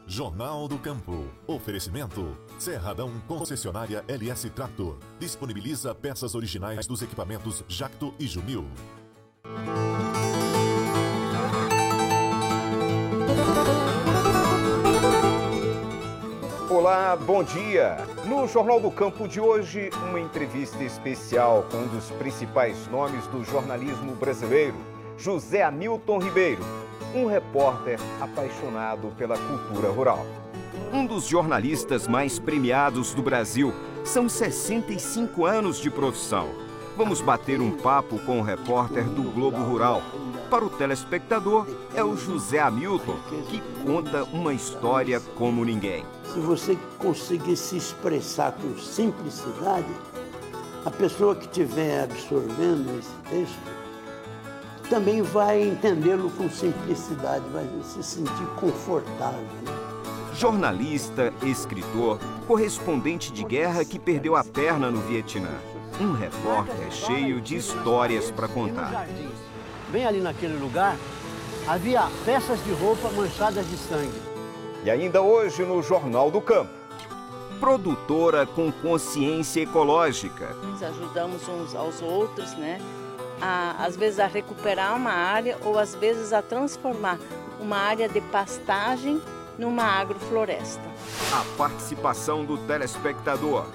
Jornal do Campo. Oferecimento. Cerradão Concessionária LS Tractor. Disponibiliza peças originais dos equipamentos Jacto e Jumil. Olá, bom dia! No Jornal do Campo de hoje, uma entrevista especial com um dos principais nomes do jornalismo brasileiro, José Hamilton Ribeiro, um repórter apaixonado pela cultura rural. Um dos jornalistas mais premiados do Brasil, são 65 anos de profissão. Vamos bater um papo com o repórter do Globo Rural. Para o telespectador, é o José Hamilton, que conta uma história como ninguém. Se você conseguir se expressar com simplicidade, a pessoa que estiver absorvendo esse texto também vai entendê-lo com simplicidade, vai se sentir confortável. Jornalista, escritor, correspondente de guerra que perdeu a perna no Vietnã. Um repórter cheio de histórias para contar. Bem ali naquele lugar, havia peças de roupa manchadas de sangue. E ainda hoje no Jornal do Campo. Produtora com consciência ecológica. Nós ajudamos uns aos outros, né? Às vezes a recuperar uma área ou às vezes a transformar uma área de pastagem numa agrofloresta. A participação do telespectador.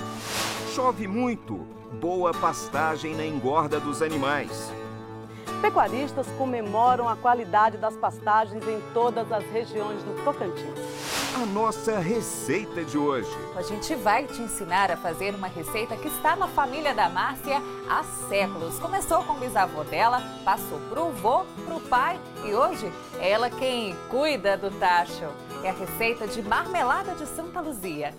Chove muito, boa pastagem na engorda dos animais. Pecuaristas comemoram a qualidade das pastagens em todas as regiões do Tocantins. A nossa receita de hoje. A gente vai te ensinar a fazer uma receita que está na família da Márcia há séculos. Começou com o bisavô dela, passou para o vô, para o pai e hoje é ela quem cuida do tacho. É a receita de marmelada de Santa Luzia.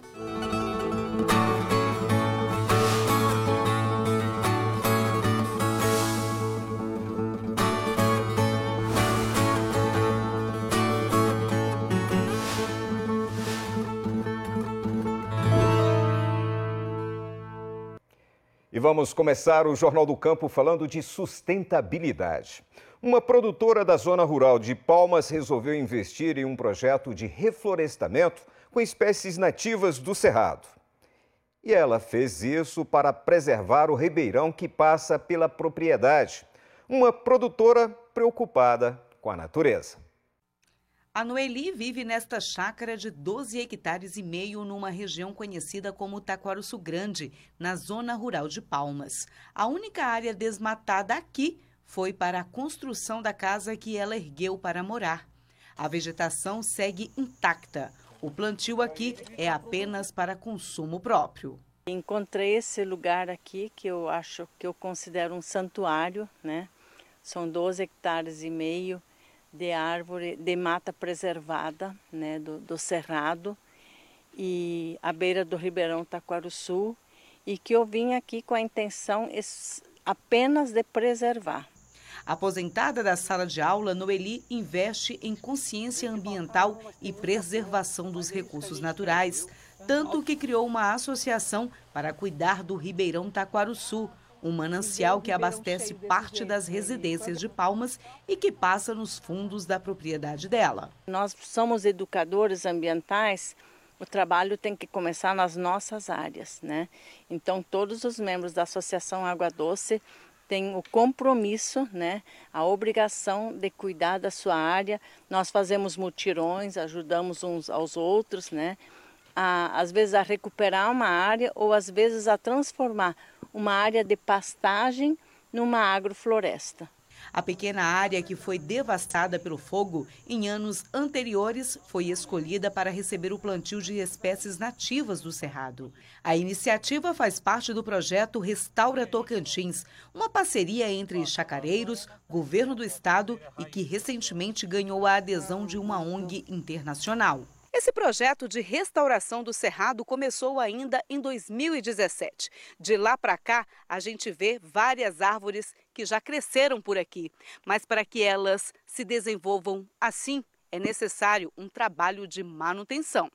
E vamos começar o Jornal do Campo falando de sustentabilidade. Uma produtora da zona rural de Palmas resolveu investir em um projeto de reflorestamento com espécies nativas do Cerrado. E ela fez isso para preservar o ribeirão que passa pela propriedade. Uma produtora preocupada com a natureza. A Noeli vive nesta chácara de 12 hectares e meio numa região conhecida como Taquaruçu Grande, na zona rural de Palmas. A única área desmatada aqui foi para a construção da casa que ela ergueu para morar. A vegetação segue intacta. O plantio aqui é apenas para consumo próprio. Encontrei esse lugar aqui que eu considero um santuário, né? São 12 hectares e meio de árvore, de mata preservada, né, do Cerrado e à beira do Ribeirão Taquaruçu, e que eu vim aqui com a intenção apenas de preservar. Aposentada da sala de aula, Noeli investe em consciência ambiental e preservação dos recursos naturais, tanto que criou uma associação para cuidar do Ribeirão Taquaruçu, um manancial que abastece parte das residências de Palmas e que passa nos fundos da propriedade dela. Nós somos educadores ambientais, o trabalho tem que começar nas nossas áreas, né? Então, todos os membros da Associação Água Doce têm o compromisso, né, a obrigação de cuidar da sua área. Nós fazemos mutirões, ajudamos uns aos outros, né? Às vezes a recuperar uma área ou às vezes a transformar uma área de pastagem numa agrofloresta. A pequena área que foi devastada pelo fogo em anos anteriores foi escolhida para receber o plantio de espécies nativas do Cerrado. A iniciativa faz parte do projeto Restaura Tocantins, uma parceria entre chacareiros, governo do estado e que recentemente ganhou a adesão de uma ONG internacional. Esse projeto de restauração do Cerrado começou ainda em 2017. De lá para cá, a gente vê várias árvores que já cresceram por aqui. Mas para que elas se desenvolvam assim, é necessário um trabalho de manutenção.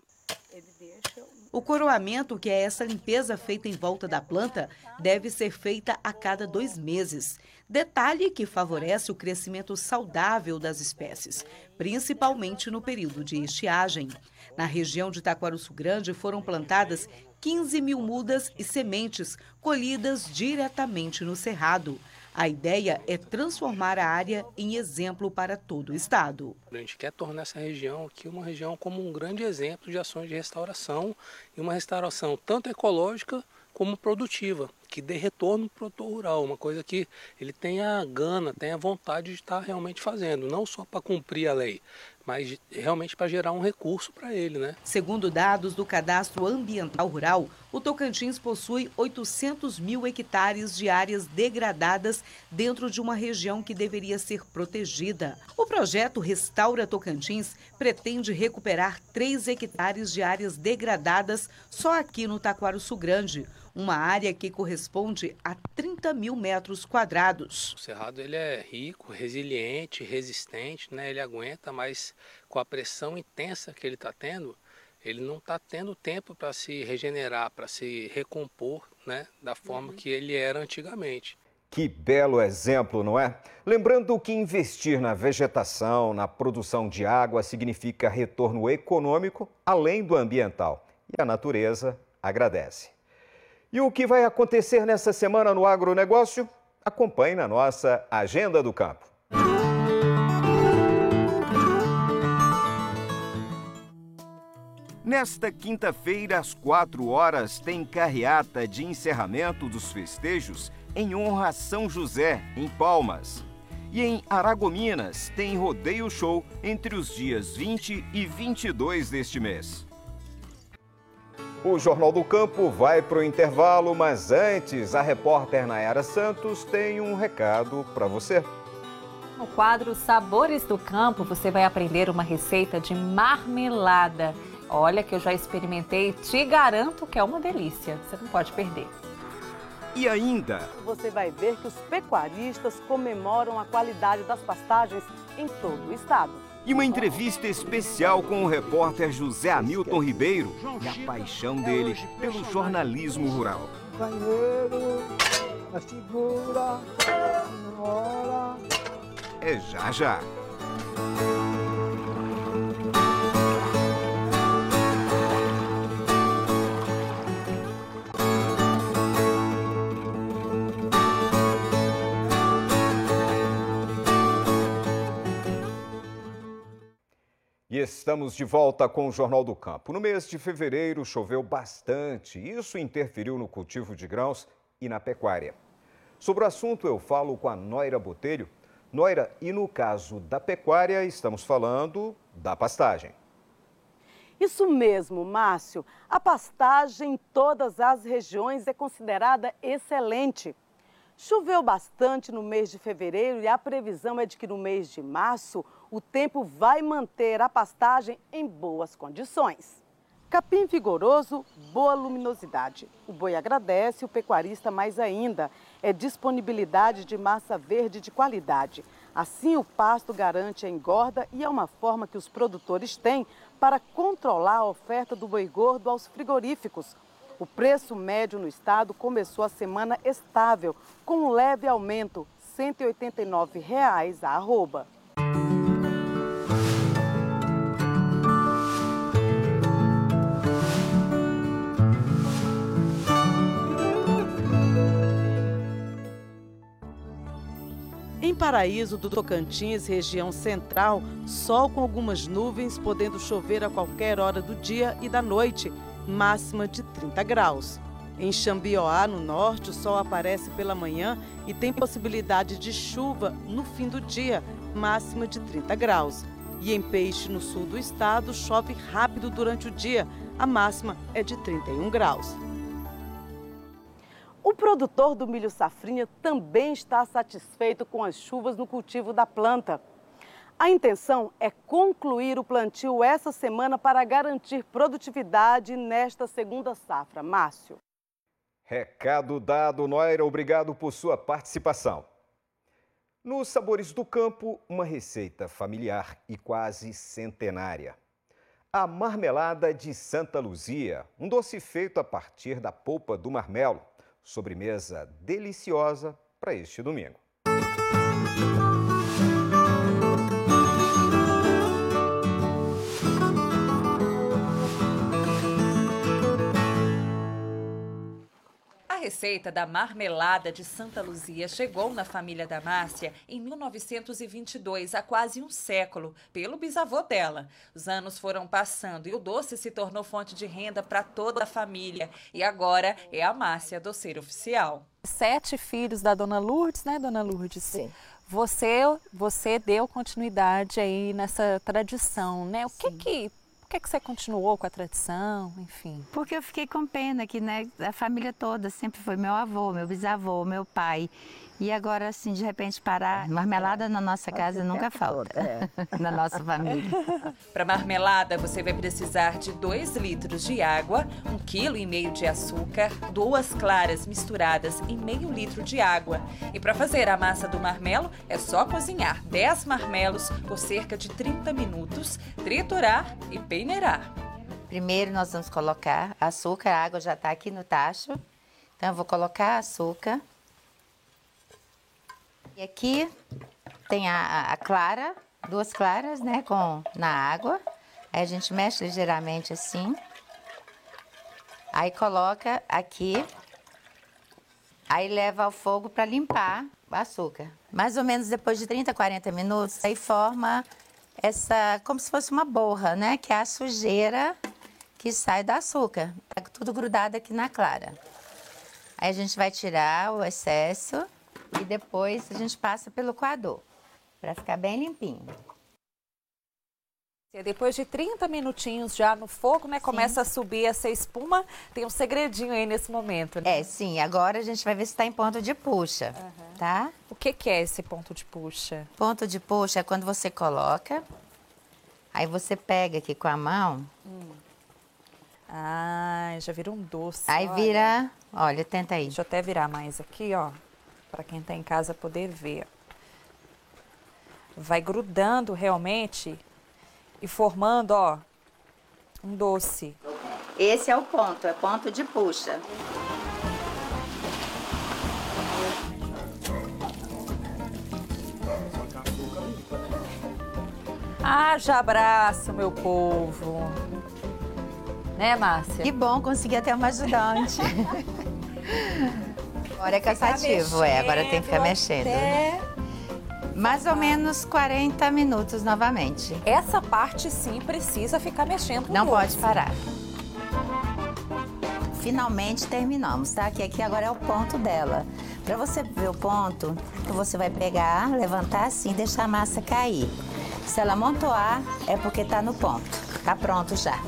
Ele deixa O coroamento, que é essa limpeza feita em volta da planta, deve ser feita a cada 2 meses. Detalhe que favorece o crescimento saudável das espécies, principalmente no período de estiagem. Na região de Taquaruçu Grande foram plantadas 15 mil mudas e sementes colhidas diretamente no cerrado. A ideia é transformar a área em exemplo para todo o estado. A gente quer tornar essa região aqui uma região como um grande exemplo de ações de restauração, e uma restauração tanto ecológica como produtiva, que dê retorno para o produtor rural, uma coisa que ele tenha gana, tenha vontade de estar realmente fazendo, não só para cumprir a lei, mas realmente para gerar um recurso para ele, né? Segundo dados do Cadastro Ambiental Rural, o Tocantins possui 800 mil hectares de áreas degradadas dentro de uma região que deveria ser protegida. O projeto Restaura Tocantins pretende recuperar 3 hectares de áreas degradadas só aqui no Taquaruçu Grande, uma área que corresponde a 30 mil metros quadrados. O cerrado ele é rico, resiliente, resistente, né? Ele aguenta, mas com a pressão intensa que ele está tendo, ele não está tendo tempo para se regenerar, para se recompor, né? Da forma que ele era antigamente. Que belo exemplo, não é? Lembrando que investir na vegetação, na produção de água, significa retorno econômico, além do ambiental. E a natureza agradece. E o que vai acontecer nessa semana no agronegócio? Acompanhe na nossa Agenda do Campo. Nesta quinta-feira, às 4 horas, tem carreata de encerramento dos festejos em honra a São José, em Palmas. E em Aragominas, tem rodeio show entre os dias 20 e 22 deste mês. O Jornal do Campo vai para o intervalo, mas antes, a repórter Nayara Santos tem um recado para você. No quadro Sabores do Campo, você vai aprender uma receita de marmelada. Olha que eu já experimentei, te garanto que é uma delícia. Você não pode perder. E ainda, você vai ver que os pecuaristas comemoram a qualidade das pastagens em todo o estado. E uma entrevista especial com o repórter José Hamilton Ribeiro e a paixão dele pelo jornalismo rural. É já já. E estamos de volta com o Jornal do Campo. No mês de fevereiro choveu bastante. Isso interferiu no cultivo de grãos e na pecuária. Sobre o assunto eu falo com a Noira Botelho. Noira, e no caso da pecuária estamos falando da pastagem. Isso mesmo, Márcio. A pastagem em todas as regiões é considerada excelente. Choveu bastante no mês de fevereiro e a previsão é de que no mês de março o tempo vai manter a pastagem em boas condições. Capim vigoroso, boa luminosidade. O boi agradece, o pecuarista mais ainda. É disponibilidade de massa verde de qualidade. Assim, o pasto garante a engorda e é uma forma que os produtores têm para controlar a oferta do boi gordo aos frigoríficos. O preço médio no estado começou a semana estável, com um leve aumento, R$ 189,00 a arroba. Em Paraíso do Tocantins, região central, sol com algumas nuvens, podendo chover a qualquer hora do dia e da noite, máxima de 30 graus. Em Xambioá, no norte, o sol aparece pela manhã e tem possibilidade de chuva no fim do dia, máxima de 30 graus. E em Peixe, no sul do estado, chove rápido durante o dia, a máxima é de 31 graus. O produtor do milho safrinha também está satisfeito com as chuvas no cultivo da planta. A intenção é concluir o plantio essa semana para garantir produtividade nesta segunda safra. Márcio. Recado dado, Noira. Obrigado por sua participação. Nos Sabores do Campo, uma receita familiar e quase centenária. A marmelada de Santa Luzia, um doce feito a partir da polpa do marmelo. Sobremesa deliciosa para este domingo. A receita da marmelada de Santa Luzia chegou na família da Márcia em 1922, há quase um século, pelo bisavô dela. Os anos foram passando e o doce se tornou fonte de renda para toda a família. E agora é a Márcia doceira oficial. 7 filhos da dona Lourdes, né, dona Lourdes? Sim. Você deu continuidade aí nessa tradição, né? Por que você continuou com a tradição, enfim? Porque eu fiquei com pena que, né, a família toda sempre foi meu avô, meu bisavô, meu pai. E agora, assim, de repente parar, marmelada na nossa casa nunca falta, na nossa família. Para marmelada, você vai precisar de 2 litros de água, 1,5 kg de açúcar, 2 claras misturadas em meio litro de água. E para fazer a massa do marmelo, é só cozinhar 10 marmelos por cerca de 30 minutos, triturar e peneirar. Primeiro nós vamos colocar açúcar, a água já está aqui no tacho. Então eu vou colocar açúcar. E aqui tem a clara, 2 claras, né, na água. Aí a gente mexe ligeiramente assim. Aí coloca aqui. Aí leva ao fogo para limpar o açúcar. Mais ou menos depois de 30, 40 minutos, aí forma como se fosse uma borra, né, que é a sujeira que sai do açúcar. Tá tudo grudado aqui na clara. Aí a gente vai tirar o excesso. E depois a gente passa pelo coador, para ficar bem limpinho. Depois de 30 minutinhos já no fogo, né? Sim. Começa a subir essa espuma. Tem um segredinho aí nesse momento, né? Sim. Agora a gente vai ver se está em ponto de puxa, tá? O que é esse ponto de puxa? Ponto de puxa é quando você coloca, aí você pega aqui com a mão. Ah, já vira um doce. Aí vira, olha, tenta aí. Deixa eu até virar mais aqui, ó. Para quem está em casa poder ver. Vai grudando realmente e formando, ó, um doce. Esse é o ponto, é ponto de puxa. Haja abraço, meu povo. Né, Márcia? Que bom conseguir até uma ajudante. Agora é cansativo, agora tem que ficar mexendo. Mais ou menos 40 minutos novamente. Essa parte sim precisa ficar mexendo. Não pode parar. Finalmente terminamos, tá? Que aqui agora é o ponto dela. Para você ver o ponto, você vai pegar, levantar assim e deixar a massa cair. Se ela amontoar, é porque tá no ponto. Tá pronto já.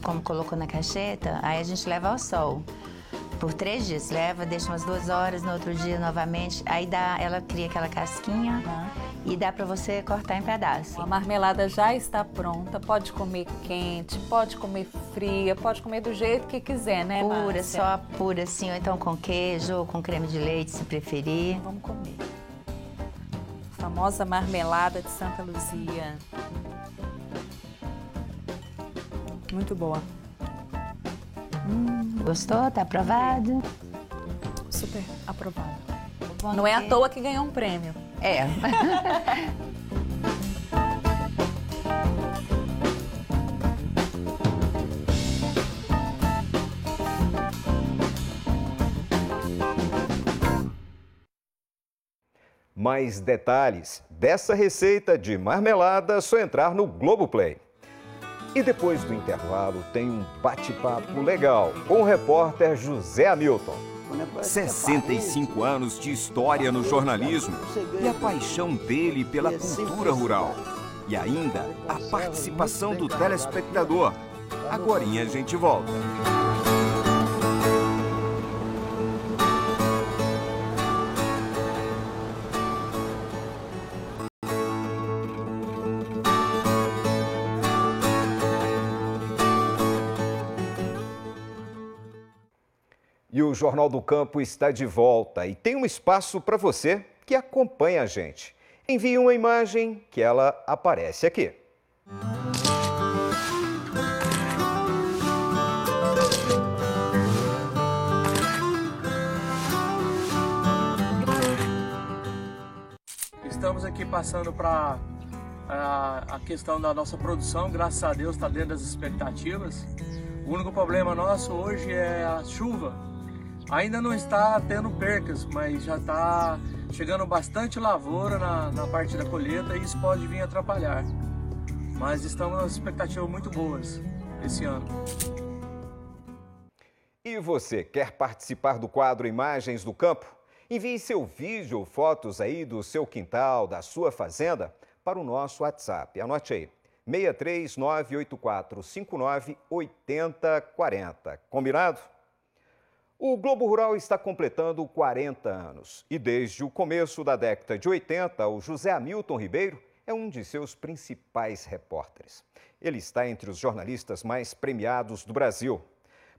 Como colocou na cacheta, aí a gente leva ao sol. Por 3 dias, deixa umas 2 horas, no outro dia novamente. Aí ela cria aquela casquinha e dá para você cortar em pedaços. A marmelada já está pronta, pode comer quente, pode comer fria, pode comer do jeito que quiser, né, Márcia? Pura, só pura assim, ou então com queijo, ou com creme de leite, se preferir. Vamos comer. A famosa marmelada de Santa Luzia. Muito boa. Gostou? Tá aprovado? Super aprovado. Não é à toa que ganhou um prêmio. Mais detalhes dessa receita de marmelada é só entrar no Globoplay. E depois do intervalo tem um bate-papo legal com o repórter José Hamilton. 65 anos de história no jornalismo e a paixão dele pela cultura rural. E ainda a participação do telespectador. Agorinha a gente volta. E o Jornal do Campo está de volta e tem um espaço para você que acompanha a gente. Envie uma imagem que ela aparece aqui. Estamos aqui passando para a questão da nossa produção, graças a Deus está dentro das expectativas. O único problema nosso hoje é a chuva. Ainda não está tendo percas, mas já está chegando bastante lavoura na parte da colheita e isso pode vir atrapalhar. Mas estamos com expectativas muito boas esse ano. E você quer participar do quadro Imagens do Campo? Envie seu vídeo ou fotos aí do seu quintal, da sua fazenda, para o nosso WhatsApp. Anote aí, 63984598040. Combinado? O Globo Rural está completando 40 anos e desde o começo da década de 80, o José Hamilton Ribeiro é um de seus principais repórteres. Ele está entre os jornalistas mais premiados do Brasil.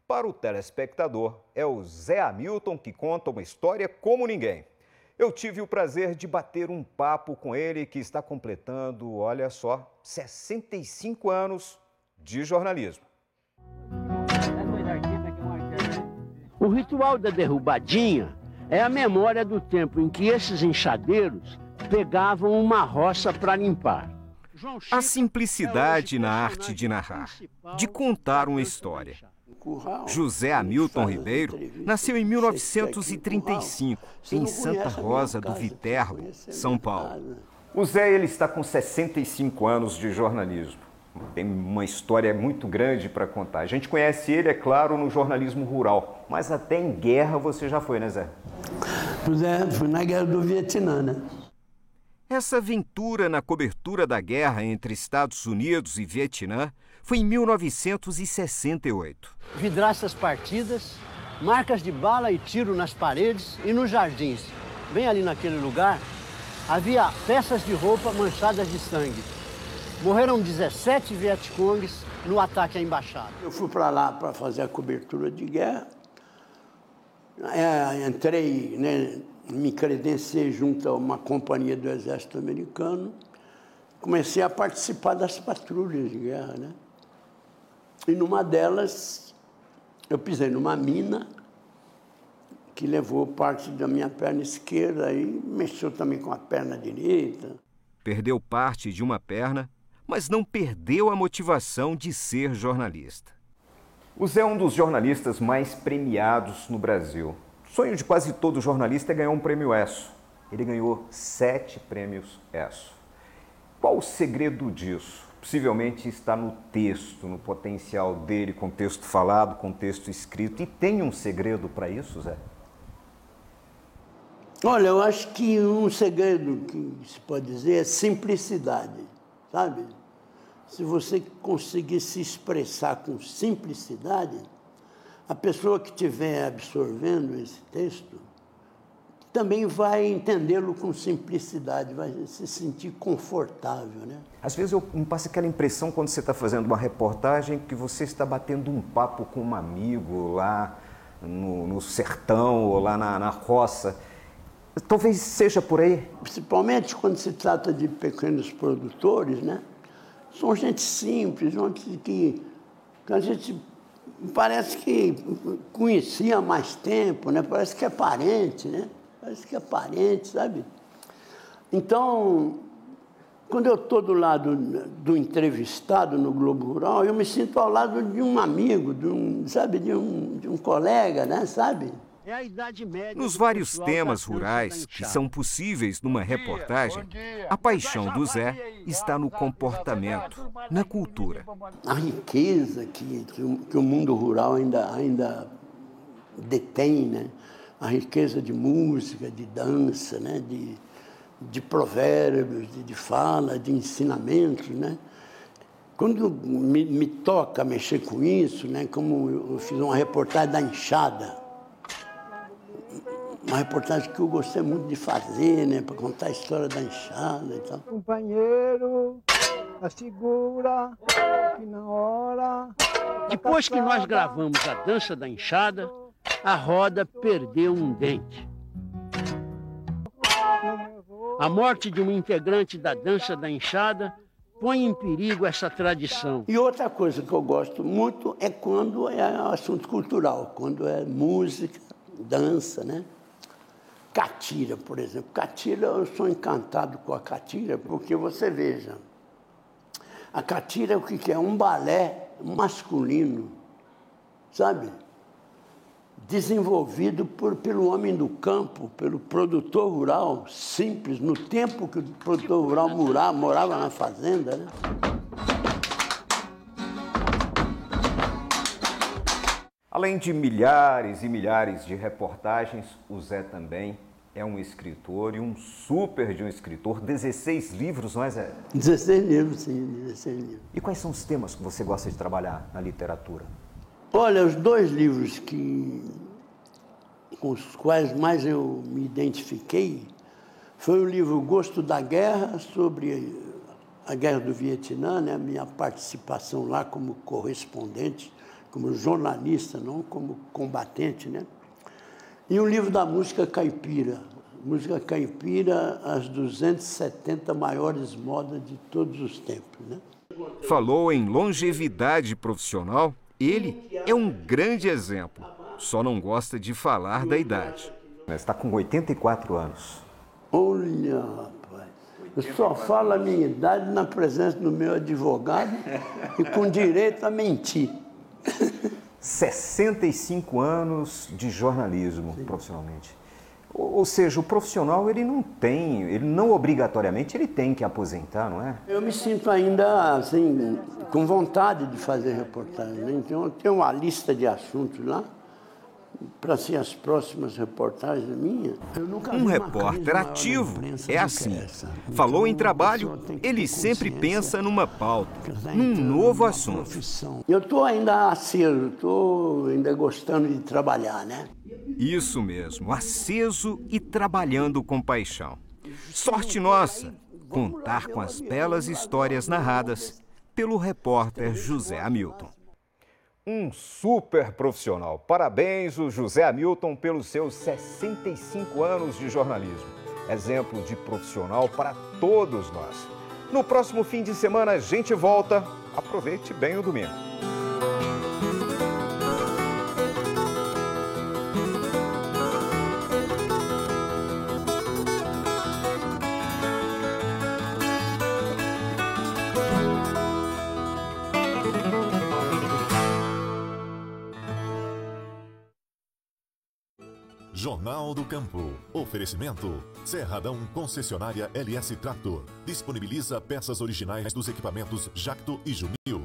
Para o telespectador, é o Zé Hamilton que conta uma história como ninguém. Eu tive o prazer de bater um papo com ele que está completando, olha só, 65 anos de jornalismo. O ritual da derrubadinha é a memória do tempo em que esses enxadeiros pegavam uma roça para limpar. A simplicidade na arte de narrar, de contar uma história. José Hamilton Ribeiro nasceu em 1935, em Santa Rosa do Viterbo, São Paulo. O Zé ele está com 65 anos de jornalismo. Tem uma história muito grande para contar. A gente conhece ele, é claro, no jornalismo rural, mas até em guerra você já foi, né, Zé? Fui na guerra do Vietnã, né? Essa aventura na cobertura da guerra entre Estados Unidos e Vietnã foi em 1968. Vidraças partidas, marcas de bala e tiro nas paredes e nos jardins. Bem ali naquele lugar, havia peças de roupa manchadas de sangue. Morreram 17 Vietcongues no ataque à embaixada. Eu fui para lá para fazer a cobertura de guerra. Entrei, né, me credenciei junto a uma companhia do Exército Americano. Comecei a participar das patrulhas de guerra, né? E numa delas, eu pisei numa mina que levou parte da minha perna esquerda e mexeu também com a perna direita. Perdeu parte de uma perna, mas não perdeu a motivação de ser jornalista. O Zé é um dos jornalistas mais premiados no Brasil. O sonho de quase todo jornalista é ganhar um prêmio ESSO. Ele ganhou 7 prêmios ESSO. Qual o segredo disso? Possivelmente está no texto, no potencial dele, com texto falado, com texto escrito. E tem um segredo para isso, Zé? Olha, eu acho que um segredo que se pode dizer é simplicidade, sabe? Se você conseguir se expressar com simplicidade, a pessoa que estiver absorvendo esse texto também vai entendê-lo com simplicidade, vai se sentir confortável, né? Às vezes me passa aquela impressão quando você está fazendo uma reportagem que você está batendo um papo com um amigo lá no sertão ou lá na roça. Talvez seja por aí. Principalmente quando se trata de pequenos produtores, né? São gente simples, gente que a gente parece que conhecia há mais tempo, né? Parece que é parente, né? Parece que é parente, sabe? Então, quando eu estou do lado do entrevistado no Globo Rural, eu me sinto ao lado de um amigo, de um colega, né? Sabe? É a idade média. Nos vários temas rurais que são possíveis numa reportagem, a paixão do Zé está no comportamento, na cultura. A riqueza que o mundo rural ainda detém, né? A riqueza de música, de dança, né? De provérbios, de fala, de ensinamentos, né? Quando me toca mexer com isso, né? Como eu fiz uma reportagem da enxada, uma reportagem que eu gostei muito de fazer, né? Para contar a história da enxada e tal. Companheiro, assegura que na hora... Depois que nós gravamos a dança da enxada, a roda perdeu um dente. A morte de um integrante da dança da enxada põe em perigo essa tradição. E outra coisa que eu gosto muito é quando é assunto cultural, quando é música, dança, né? Catira, por exemplo. Catira, eu sou encantado com a catira, porque você veja, a catira o que é? Um balé masculino, sabe? Desenvolvido pelo homem do campo, pelo produtor rural, simples, no tempo que o produtor rural morava na fazenda, né? Além de milhares e milhares de reportagens, o Zé também é um escritor e um super de um escritor. 16 livros, não é, Zé? 16 livros, sim, 16 livros. E quais são os temas que você gosta de trabalhar na literatura? Olha, os 2 livros com os quais mais eu me identifiquei foi o livro Gosto da Guerra, sobre a Guerra do Vietnã, né? A minha participação lá como correspondente, como jornalista, não como combatente, né? E o livro da música caipira. Música caipira, as 270 maiores modas de todos os tempos, né? Falou em longevidade profissional. Ele é um grande exemplo, só não gosta de falar da idade. Você está com 84 anos. Olha, rapaz, eu só falo a minha idade na presença do meu advogado e com direito a mentir. 65 anos de jornalismo, sim, profissionalmente. Ou seja, o profissional, ele não obrigatoriamente, ele tem que aposentar, não é? Eu me sinto ainda, assim, com vontade de fazer reportagem, né? Então, eu tenho uma lista de assuntos lá, para ser as próximas reportagens minhas. Um repórter ativo é assim. Falou em trabalho, ele sempre pensa numa pauta, num novo assunto. Eu estou ainda aceso, estou ainda gostando de trabalhar, né? Isso mesmo, aceso e trabalhando com paixão. Sorte nossa, contar com as belas histórias narradas pelo repórter José Hamilton. Um super profissional. Parabéns, o José Hamilton, pelos seus 65 anos de jornalismo. Exemplo de profissional para todos nós. No próximo fim de semana a gente volta. Aproveite bem o domingo. Jornal do Campo. Oferecimento. Cerradão Concessionária LS Tractor. Disponibiliza peças originais dos equipamentos Jacto e Jumil.